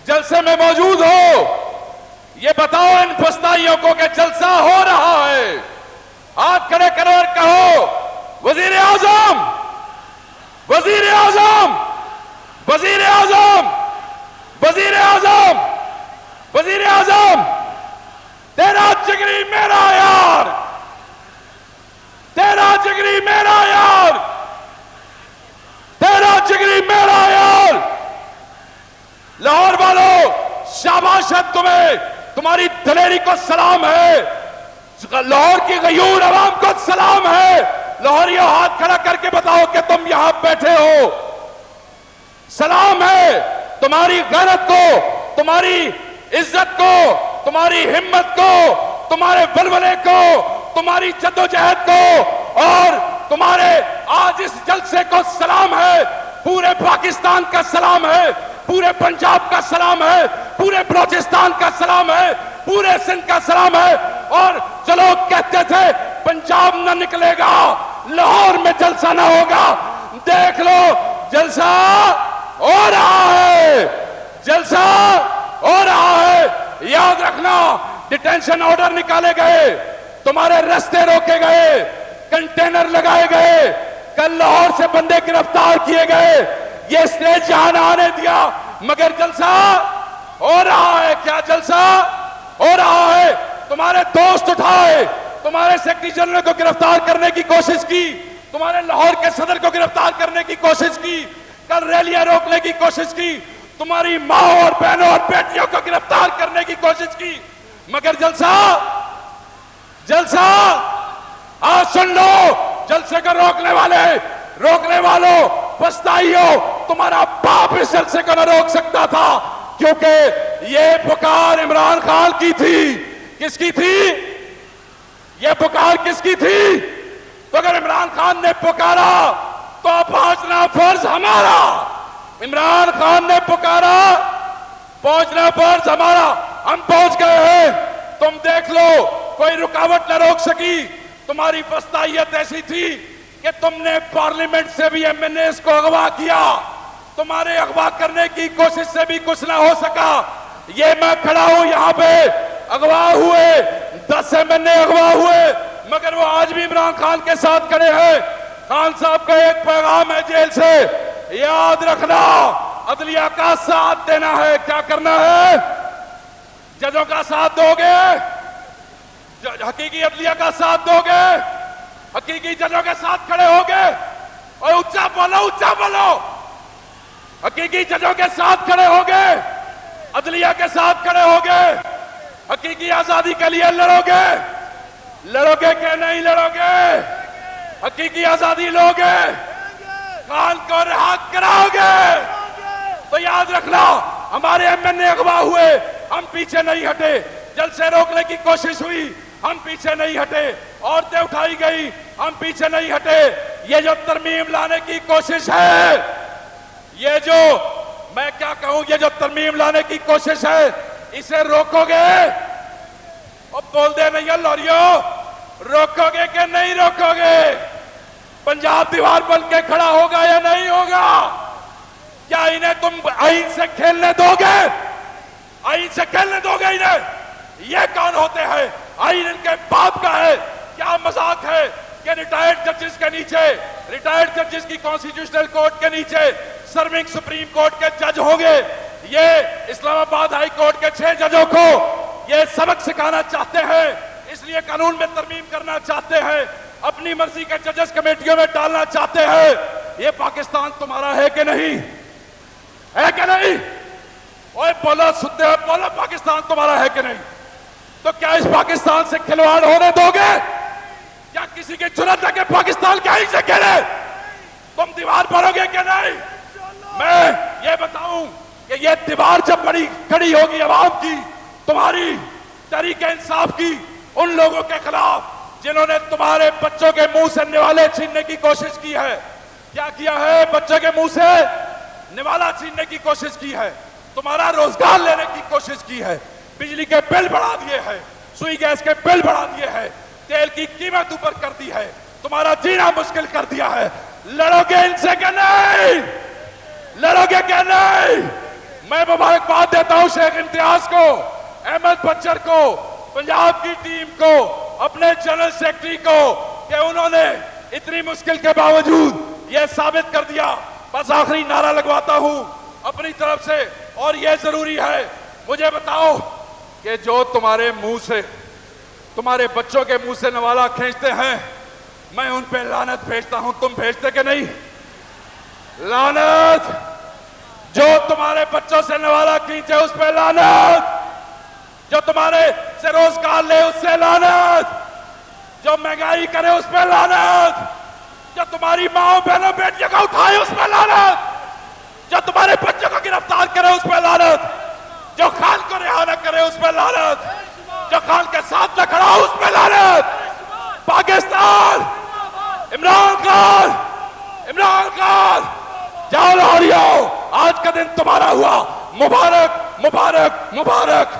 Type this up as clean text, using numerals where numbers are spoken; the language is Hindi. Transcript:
जलसे में मौजूद हो, ये बताओ इन फस्ताइयों को कि जलसा हो रहा है। हाथ खड़े करो और कहो वजीर आजम, वजीर आजम, वजीर आजम, वजीर आजम, वजीर आजम, तेरा जिगरी मेरा यार, तेरा जिगरी मेरा यार, तेरा जिगरी मेरा यार। लाहौर वालों, शाबाश है तुम्हें, तुम्हारी दलेरी को सलाम है। लाहौर की गयूर आवाम को सलाम है। लाहौरियों, हाथ खड़ा करके बताओ कि तुम यहां बैठे हो। सलाम है तुम्हारी गैरत को, तुम्हारी इज्जत को, तुम्हारी हिम्मत को, तुम्हारे बलबले को, तुम्हारी जद्दोजहद को, और तुम्हारे आज इस जलसे को सलाम है। पूरे पाकिस्तान का सलाम है, पूरे पंजाब का सलाम है, पूरे बलोचिस्तान का सलाम है, पूरे सिंध का सलाम है। और जो लोग कहते थे पंजाब न निकलेगा, लाहौर में जलसा ना होगा, देख लो जलसा हो रहा है, जलसा हो रहा है। याद रखना, डिटेंशन ऑर्डर निकाले गए, तुम्हारे रास्ते रोके गए, कंटेनर लगाए गए, कल लाहौर से बंदे गिरफ्तार किए गए, ये स्टेज यहां ना आने दिया, मगर जलसा हो रहा है। क्या जलसा हो रहा है? तुम्हारे दोस्त उठाए, तुम्हारे सेक्रेटरी जनरल को गिरफ्तार करने की कोशिश की, तुम्हारे लाहौर के सदर को गिरफ्तार करने की कोशिश की, कल रैलियां रोकने की कोशिश की, तुम्हारी मां और बहनों और बेटियों को गिरफ्तार करने की कोशिश की, मगर जलसा, जलसा, आज सुन लो, जलसे को रोकने वाले, रोकने वालों, पछताइयो, तुम्हारा बाप इस जलसे को न रोक सकता था, क्योंकि ये पुकार इमरान खान की थी। किसकी थी ये पुकार? किसकी थी? तो अगर इमरान खान ने पुकारा तो पहुंचना फर्ज हमारा। इमरान खान ने पुकारा, पहुंचना फर्ज हमारा। हम पहुंच गए हैं, तुम देख लो, कोई रुकावट न रोक सकी। तुम्हारी फस्तायत ऐसी थी कि तुमने पार्लियामेंट से भी एमएनएस को अगवा किया, तुम्हारे अगवा करने की कोशिश से भी कुछ ना हो सका। ये मैं खड़ा हूं यहां पे, अगवा हुए 10 एमएनए अगवा हुए, मगर वो आज भी इमरान खान के साथ खड़े हैं। खान साहब का एक पैगाम है जेल से, याद रखना, अदलिया का साथ देना है। क्या करना है? जजों का साथ दोगे, हकीकी अदलिया का साथ दोगे, हकीकी जजों के साथ खड़े होगे। और ऊंचा बोलो, ऊंचा बोलो, हकीकी जजों के साथ खड़े होगे, अदलिया के साथ खड़े होगे, हकीकी आजादी के लिए लड़ोगे, लड़ोगे कि नहीं लड़ोगे? हकीकी आजादी लोगे, खान को रिहा कराओगे। तो याद रखना, हमारे एमएनए अगवा हुए, हम पीछे नहीं हटे। जलसे रोकने की कोशिश हुई, हम पीछे नहीं हटे। औरतें उठाई गई, हम पीछे नहीं हटे। ये जो तरमीम लाने की कोशिश है, ये जो मैं क्या कहूं, ये जो तरमीम लाने की कोशिश है, इसे रोकोगे? और बोल दे नहीं लॉरियों, रोकोगे कि नहीं रोकोगे? पंजाब दीवार बन के खड़ा होगा या नहीं होगा? क्या इन्हें तुम आईन से खेलने दोगे? आईन से खेलने दोगे इन्हें? ये कौन होते हैं? आईन इनके बाप का है। क्या मजाक है कि रिटायर्ड जजेस के नीचे, रिटायर्ड जजेस की कॉन्स्टिट्यूशनल कोर्ट के नीचे सर्विंग सुप्रीम कोर्ट के जज होंगे। ये इस्लामाबाद हाई कोर्ट के 6 जजों को ये सबक सिखाना चाहते हैं, इसलिए कानून में तरमीम करना चाहते हैं, अपनी मर्जी के जजेस कमेटियों में डालना चाहते हैं। ये पाकिस्तान तुम्हारा है कि नहीं? है कि नहीं? ओए बोलो, सुनते हो? बोलो, पाकिस्तान तुम्हारा है कि नहीं? तो क्या इस पाकिस्तान से खिलवाड़ होने दोगे? क्या किसी की जरूरत है कि पाकिस्तान कहीं से खेले? तुम दीवार भरोगे कि नहीं? मैं ये बताऊं कि ये दीवार जब बड़ी खड़ी होगी आवाम की, तुम्हारी तहरीक इंसाफ की, उन लोगों के खिलाफ जिन्होंने तुम्हारे बच्चों के मुंह से निवाले छीनने की कोशिश की है। क्या किया है? बच्चों के मुंह से निवाला छीनने की कोशिश की है, तुम्हारा रोजगार लेने की कोशिश की है, बिजली के बिल बढ़ा दिए हैं, सुई गैस के बिल बढ़ा दिए हैं, तेल की कीमत ऊपर कर दी है, तुम्हारा जीना मुश्किल कर दिया है। लड़ोगे इनसे क्या नहीं? लड़ोगे क्या नहीं? मैं मुबारकबाद देता हूं शेख इम्तियाज को, अहमद बच्चर को, पंजाब की टीम को, अपने जनरल सेक्रेटरी को कि उन्होंने इतनी मुश्किल के बावजूद यह साबित कर दिया। बस आखिरी नारा लगवाता हूं अपनी तरफ से, और यह जरूरी है, मुझे बताओ कि जो तुम्हारे मुंह से, तुम्हारे बच्चों के मुंह से नवाला खींचते हैं, मैं उन पे लानत भेजता हूं, तुम भेजते कि नहीं? लानत। जो तुम्हारे बच्चों से नवाला खींचे उस पे लानत, जो तुम्हारे से रोजगार ले उससे लानत, जो महंगाई करे उस पे लानत, जो तुम्हारी माओ बहनों बेटियों को उठाए उस पे लानत, जो तुम्हारे बच्चों को गिरफ्तार करे उस पे लानत, जो खान को रिहा न करे उस पे लानत, जो खान के साथ न खड़ा उस पे लानत। पाकिस्तान, इमरान खान, इमरान खान, जाओ लाहौरियों, आज का दिन तुम्हारा हुआ। मुबारक मुबारक मुबारक।